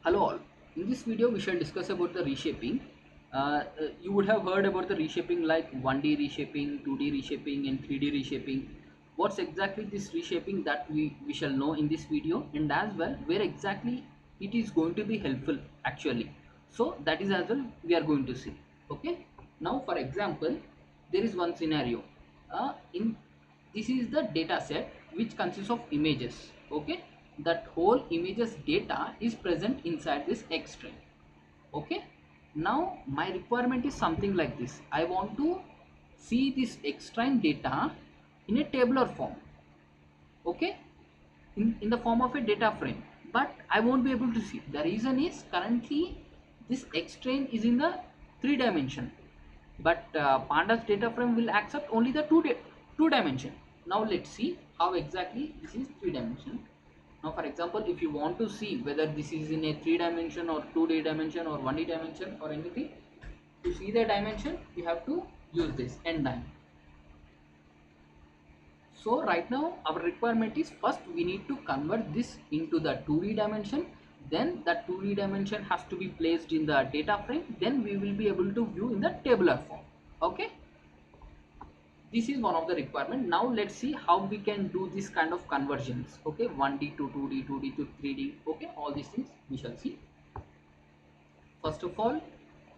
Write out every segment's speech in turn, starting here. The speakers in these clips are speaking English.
Hello all. In this video we shall discuss about the reshaping. You would have heard about the reshaping like 1D reshaping, 2D reshaping and 3D reshaping. What's exactly this reshaping that we shall know in this video, and as well where exactly it is going to be helpful actually. So that is as well we are going to see. Okay. Now for example, there is one scenario. In This is the data set which consists of images. Okay, that whole images data is present inside this X string. Okay, now my requirement is something like this. I want to see this X string data in a tabular form. Okay, in the form of a data frame, but I won't be able to see. The reason is currently this X string is in the 3 dimension, but pandas data frame will accept only the 2 dimension. Now let's see how exactly this is 3 dimension. Now for example, if you want to see whether this is in a 3 dimension or 2D dimension or 1D dimension or anything, to see the dimension you have to use this n dim. So right now our requirement is, first we need to convert this into the 2D dimension, then that 2D dimension has to be placed in the data frame, then we will be able to view in the tabular form. Okay, this is one of the requirement. Now let's see how we can do this kind of conversions. Okay, 1D to 2D, 2D to 3D. Okay, all these things we shall see. First of all,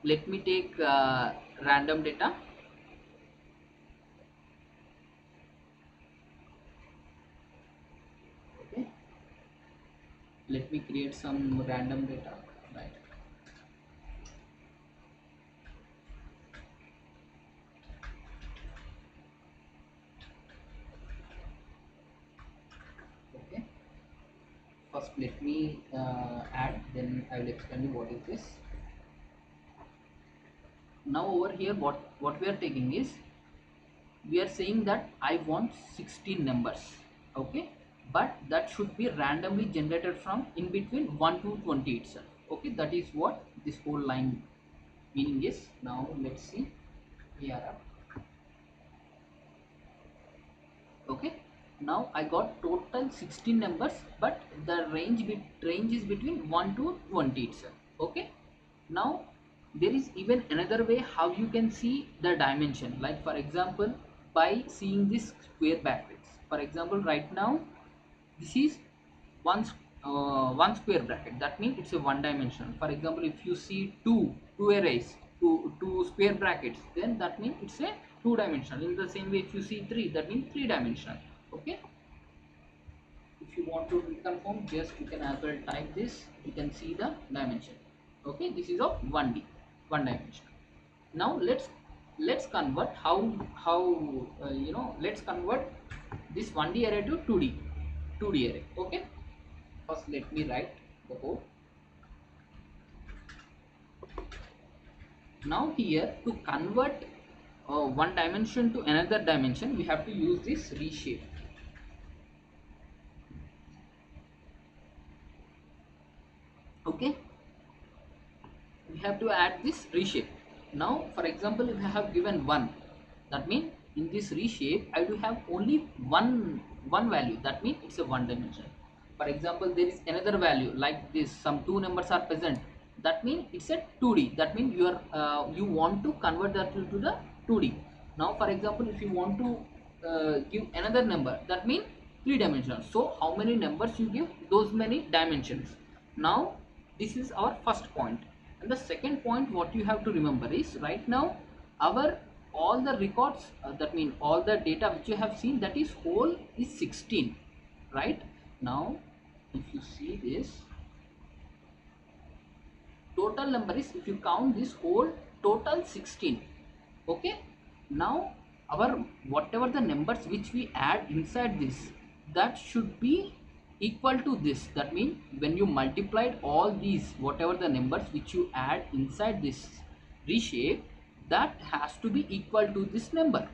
let me take random data. Okay, let me create some random data. Right. Okay, first let me add, then I will explain you what is this. Now over here what we are taking is, we are saying that I want 16 numbers. Okay, but that should be randomly generated from in between 1 to 20 itself. Okay, that is what this whole line meaning is. Now let's see here. Okay, now I got total 16 numbers, but the range is between 1 to 20 itself. Okay, now there is even another way how you can see the dimension, like for example by seeing this square brackets. For example, right now this is one square bracket, that means it's a one dimensional. For example, if you see two arrays, two square brackets, then that means it's a two dimensional. In the same way, if you see three, that means three dimensional. Okay, if you want to reconfirm, just you can as well type this, you can see the dimension. Okay, this is of 1D, one dimension. Now let's convert how let's convert this 1D array to 2D array. Okay, first let me write the code. Now here, to convert one dimension to another dimension, we have to use this reshape. Okay, we have to add this reshape. Now for example, if I have given 1, that means in this reshape I do have only one value, that means it's a one dimension. For example, there is another value like this, some two numbers are present, that means it's a 2D, that means you want to convert that to the 2D. Now for example, if you want to give another number, that means 3 dimensional. So how many numbers you give, those many dimensions. Now this is our first point. And the second point what you have to remember is, right now our all the records, that means all the data which you have seen, that is whole is 16. Right, now if you see this total number is, if you count this whole total 16. Okay, now our whatever the numbers which we add inside this, that should be equal to this. That means when you multiplied all these whatever the numbers which you add inside this reshape, that has to be equal to this number.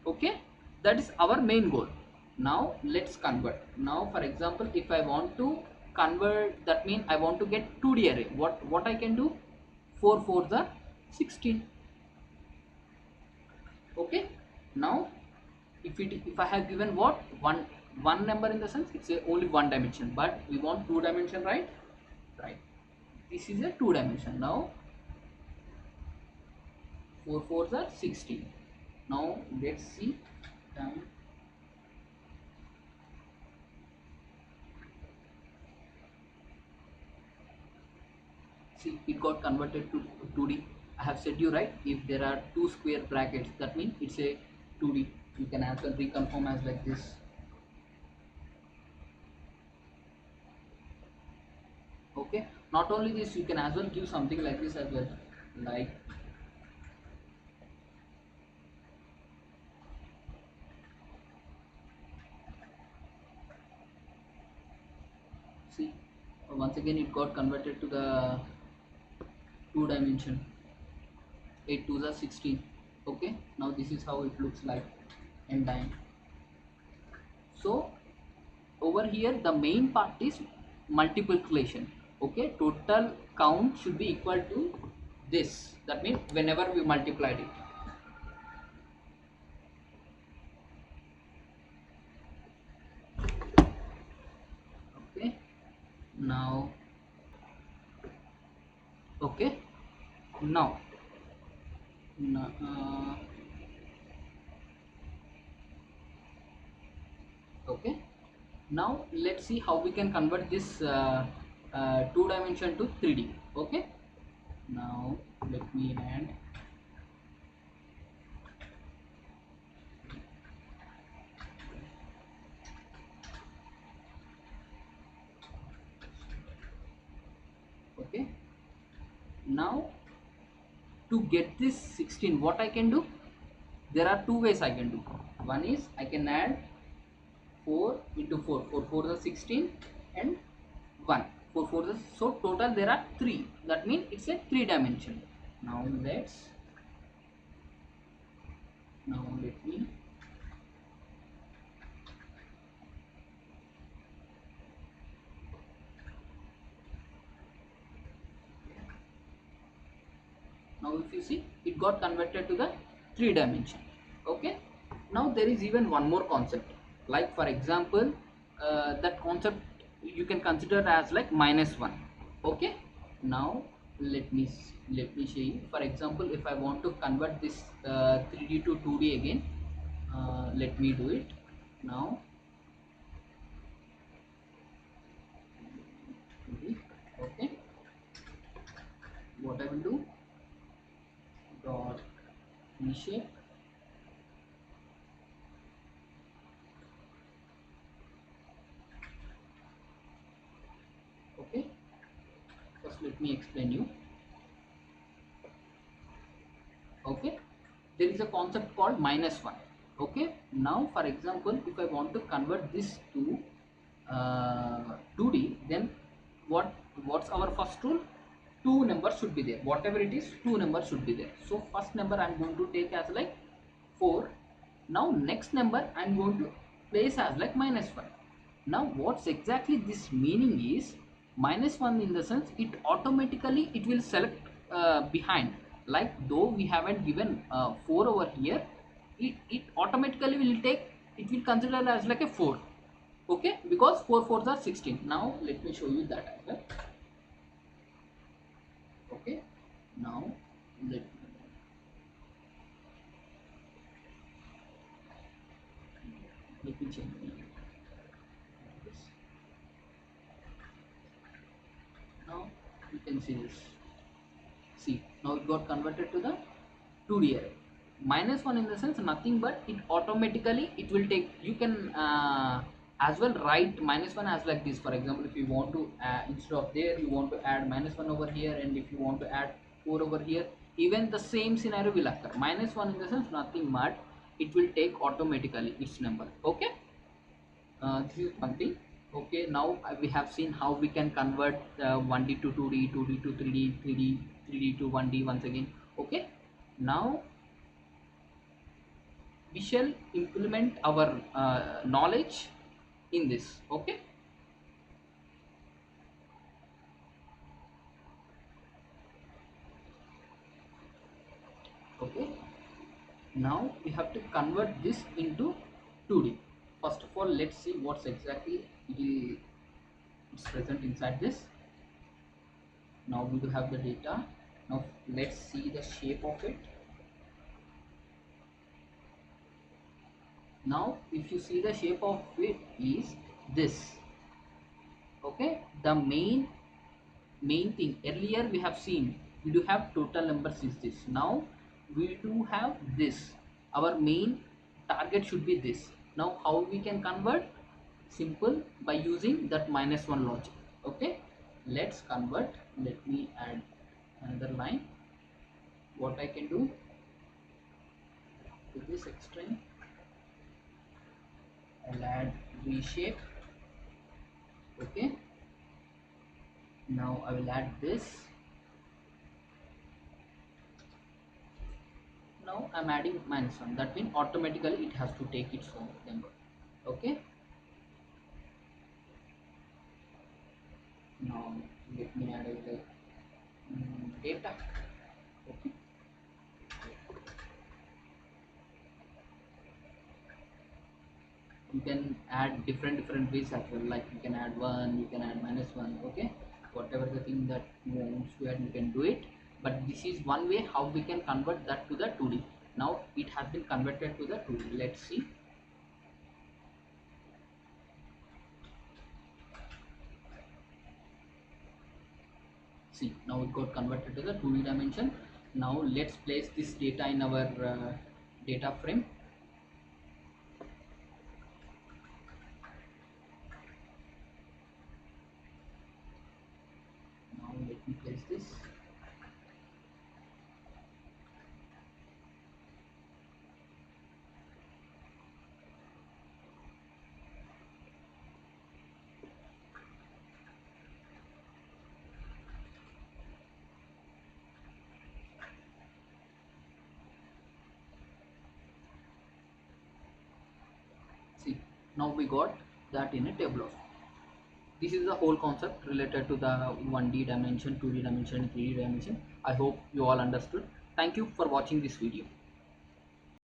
Okay, that is our main goal. Now let's convert. Now for example, if I want to convert, that means I want to get 2D array, what I can do, 4 4s are 16. Okay, now if I have given what, one number, in the sense it's a only one dimension, but we want two dimension, right? This is a 2 dimension. Now 4 fours are 16. Now let's see. um, See, it got converted to 2D. I have said you right. If there are two square brackets, that means it's a 2D. You can as well reconfirm as like this. Okay. Not only this, you can as well give something like this as well. Like, see, once again it got converted to the 2 dimension. 8 2s are 16. Okay. Now this is how it looks like in time. So over here the main part is multiplication. Okay, total count should be equal to this. That means whenever we multiplied it. Okay, now, okay, now, now okay, now let's see how we can convert this 2 dimension to 3D. Okay, now let me add. Okay, now to get this 16, what I can do, there are two ways I can do. One is I can add 4 into 4, 4 4 is 16 and 1, 4 4 is, so total there are 3. That means it's a 3 dimension. Now let me, now if you see, it got converted to the 3 dimension. Okay, now there is even one more concept, like for example, that concept you can consider as like -1. Okay, now let me show you. For example, if I want to convert this 3D to 2D again, let me do it now. 2D. Okay, what I will do, dot reshape. Okay, first let me explain you. Okay, there is a concept called -1. Okay, now for example, if I want to convert this to 2D, then what's our first rule? Two numbers should be there. Whatever it is, two numbers should be there. So first number I'm going to take as like 4. Now next number I'm going to place as like -1. Now what's exactly this meaning is, -1 in the sense it automatically it will select behind. Like though we haven't given 4 over here, it automatically will take, it will consider as like a 4. Okay, because 4 fours are 16. Now let me show you that as well. Okay, now let me change this. Now you can see this. See, now it got converted to the 2D array. -1 in the sense nothing but it automatically it will take. You can as well write -1 as like this. For example, if you want to instead of there you want to add -1 over here, and if you want to add 4 over here, even the same scenario will occur. -1 in the sense nothing but it will take automatically its number. Okay, this is one thing. Okay, now we have seen how we can convert 1D to 2D, 2D to 3D, 3D to 1D once again. Okay, now we shall implement our knowledge in this. Okay, okay, now we have to convert this into 2D. First of all, let's see what's exactly it's present inside this. Now we do have the data. Now let's see the shape of it. Now if you see the shape of it is this. Okay, the main thing earlier we have seen, we do have total numbers is this. Now we do have this. Our main target should be this. Now how we can convert? Simple, by using that -1 logic. Okay, let's convert. Let me add another line. What I can do with this extreme, I'll add reshape. Okay, now I will add this. Now I'm adding -1. That means automatically it has to take its own number. Okay, now let me add the data. Okay, you can add different ways as well, like you can add 1, you can add -1. Okay, whatever the thing that you want to add, you can do it. But this is one way how we can convert that to the 2D. Now it has been converted to the 2D. Let's see. See, now it got converted to the 2D dimension. Now let's place this data in our data frame. Now let me place this. See, now we got that in a table. This is the whole concept related to the 1D dimension, 2D dimension, 3D dimension. I hope you all understood. Thank you for watching this video.